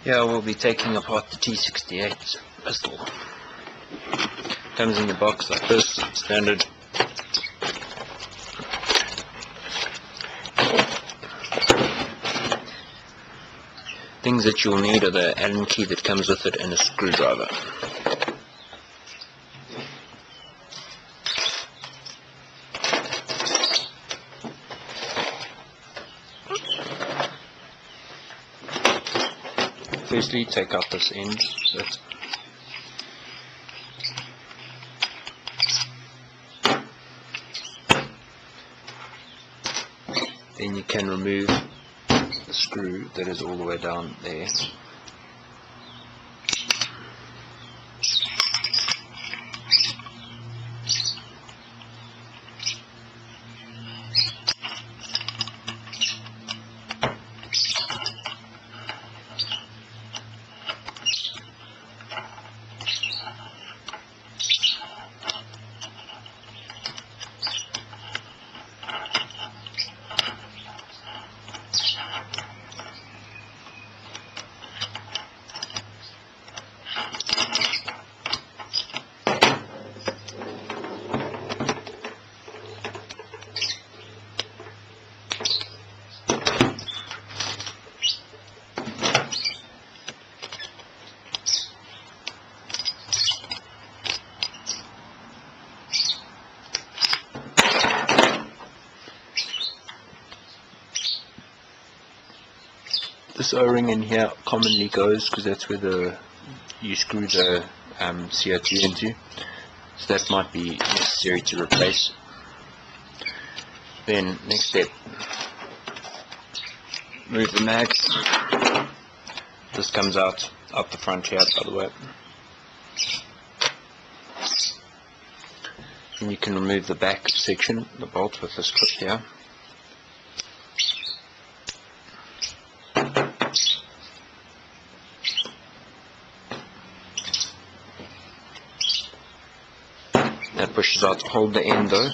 Here we'll be taking apart the T68 pistol. Comes in the box like this, standard. Things that you'll need are the Allen key that comes with it and a screwdriver. Firstly, take out this end. Then you can remove the screw that is all the way down there. This O-ring in here commonly goes because that's where you screw the CO2 into, so that might be necessary to replace. Then next step, move the mag. This comes out the front here, by the way. And you can remove the back section, the bolt, with this clip here. That pushes out to hold the end though.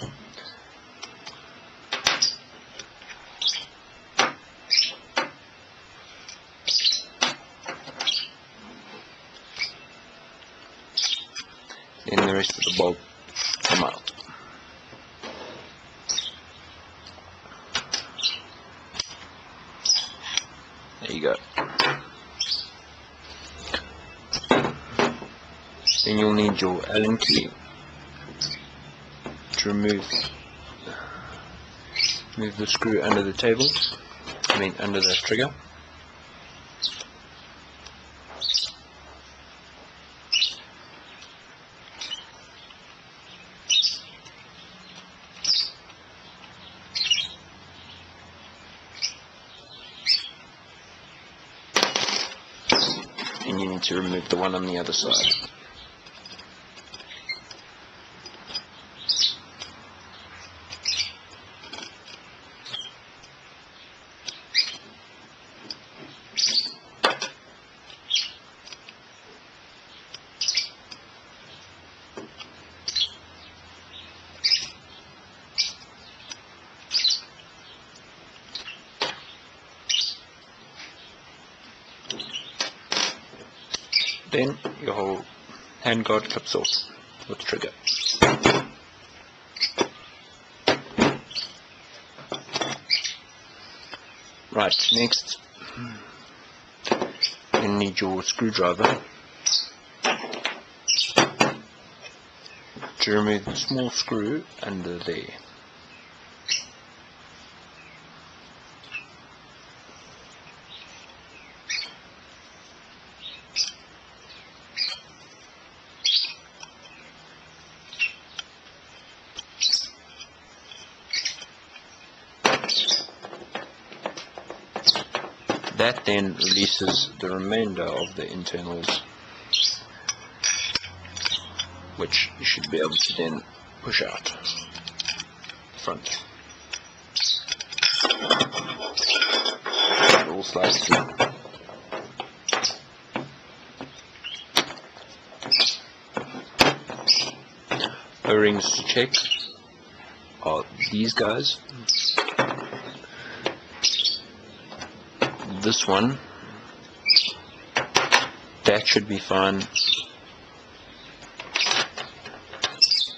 Then the rest of the bolt come out. There you go. Then you'll need your Allen key to remove the screw under the table, under the trigger. And you need to remove the one on the other side. Then your whole handguard clips off with the trigger. Right, next you need your screwdriver to remove the small screw under there. That then releases the remainder of the internals, which you should be able to then push out front. It all slides through. O-rings to check are these guys. This one that should be fine.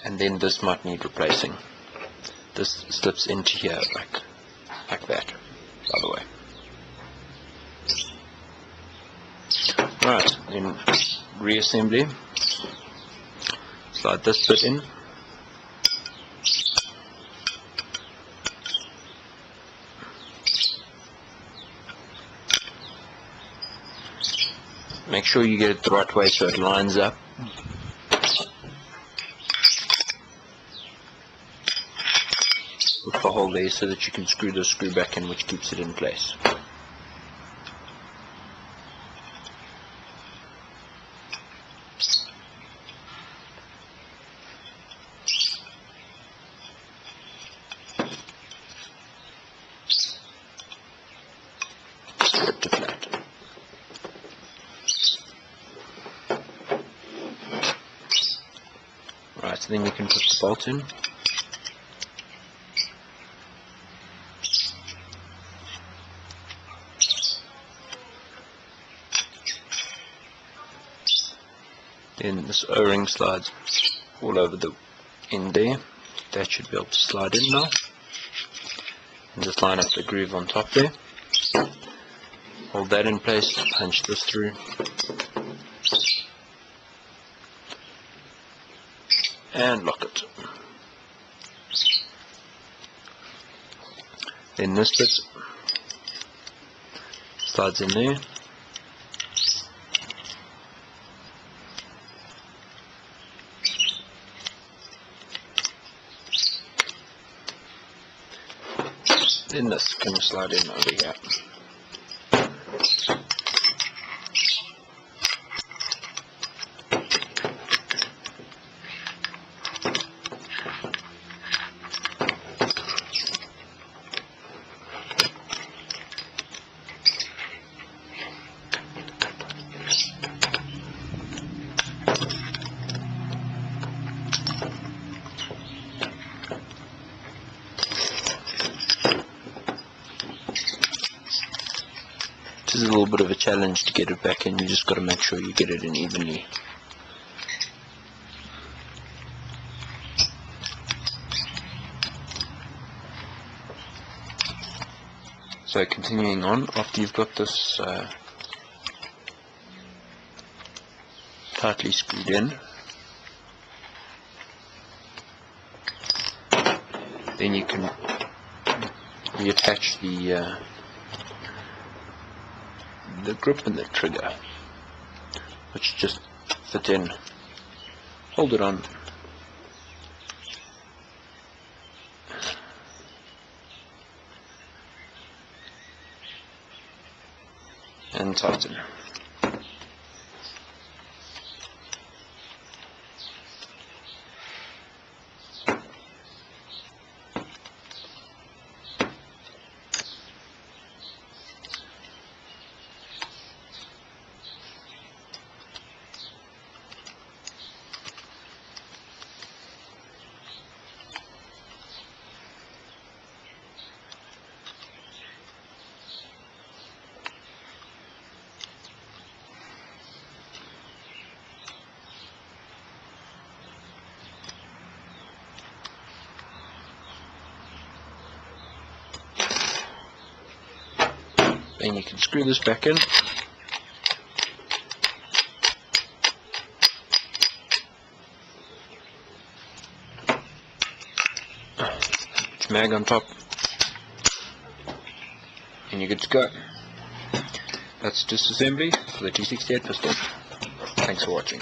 And then this might need replacing. This slips into here like that, by the way. Right, then reassembly. Slide this bit in. Make sure you get it the right way so it lines up. With the hole there so that you can screw the screw back in, which keeps it in place. Strip to flat. Right, so then you can put the bolt in. Then this O-ring slides all over the end there. That should be able to slide in now. And just line up the groove on top there. Hold that in place, punch this through. And lock it. Then this bit slides in there. Then this can slide in over here. This is a little bit of a challenge to get it back in. You just got to make sure you get it in evenly. So continuing on, after you've got this tightly screwed in, then you can reattach the grip and the trigger, which just fit in. Hold it on, and tighten. Then you can screw this back in. It's mag on top, and you're good to go. That's disassembly for the T68 pistol. Thanks for watching.